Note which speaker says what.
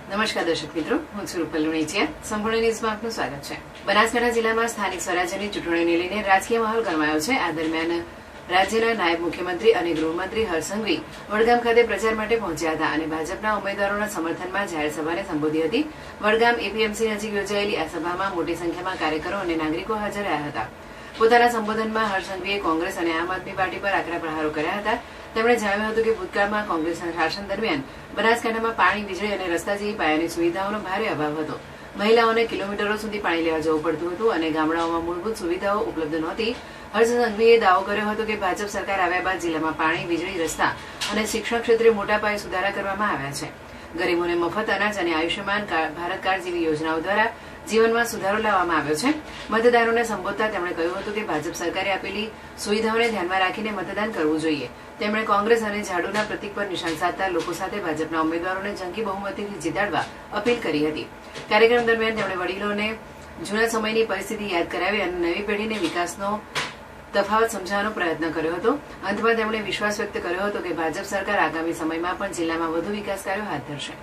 Speaker 1: નમસ્કાર દર્શક મિત્રો, હું છું રૂપલ લુણીચિયા. સંપૂર્ણ ન્યૂઝમાં આપનું સ્વાગત છે. બનાસકાંઠા જિલ્લામાં સ્થાનિક સ્વરાજ્યની ચૂંટણીને લઈને રાજકીય માહોલ ગરમાયો છે. આ દરમિયાન રાજ્યના નાયબ મુખ્યમંત્રી અને ગૃહમંત્રી હર્ષ સંઘવી વડગામ ખાતે પ્રચાર માટે પહોંચ્યા હતા અને ભાજપના ઉમેદવારોના સમર્થનમાં જાહેર સભાને સંબોધી હતી. વડગામ એપીએમસી નજીક યોજાયેલી આ સભામાં મોટી સંખ્યામાં કાર્યકરો અને નાગરિકો હાજર રહ્યા હતા. પોતાના સંબોધનમાં હર્ષ સંઘવીએ કોંગ્રેસ અને આમ આદમી પાર્ટી પર આકરા પ્રહારો કર્યા હતા. તેમણે જણાવ્યું હતું કે ભૂતકાળમાં કોંગ્રેસના શાસન દરમિયાન બનાસકાંઠામાં પાણી, વીજળી અને રસ્તા જેવી પાયાની સુવિધાઓનો ભારે અભાવ હતો. મહિલાઓને કિલોમીટરો સુધી પાણી લેવા જવું પડતું હતું અને ગામડાઓમાં મૂળભૂત સુવિધાઓ ઉપલબ્ધ નહોતી. હર્ષ સંઘવીએ દાવો કર્યો હતો કે ભાજપ સરકાર આવ્યા બાદ જિલ્લામાં પાણી, વીજળી, રસ્તા અને શિક્ષણ ક્ષેત્રે મોટા પાયે સુધારા કરવામાં આવ્યા છે. ગરીબોને મફત અનાજ અને આયુષ્યમાન ભારત કાર્ડ જેવી યોજનાઓ દ્વારા જીવનમાં સુધારો લાવવામાં આવ્યો છે. મતદારોને સંબોધતા તેમણે કહ્યું હતું કે ભાજપ સરકારે આપેલી સુવિધાઓને ધ્યાનમાં રાખીને મતદાન કરવું જોઈએ. તેમણે કોંગ્રેસ અને ઝાડુના પ્રતીક પર નિશાન સાધતા લોકો સાથે ભાજપના ઉમેદવારોને જંગી બહુમતીથી જીતાડવા અપીલ કરી હતી. કાર્યક્રમ દરમિયાન તેમણે વડીલોને જૂના સમયની પરિસ્થિતિ યાદ કરાવી અને નવી પેઢીને વિકાસનો તફાવત સમજાવવાનો પ્રયત્ન કર્યો હતો. અંતમાં તેમણે વિશ્વાસ વ્યક્ત કર્યો હતો કે ભાજપ સરકાર આગામી સમયમાં પણ જિલ્લામાં વધુ વિકાસ કાર્યો હાથ ધરશે.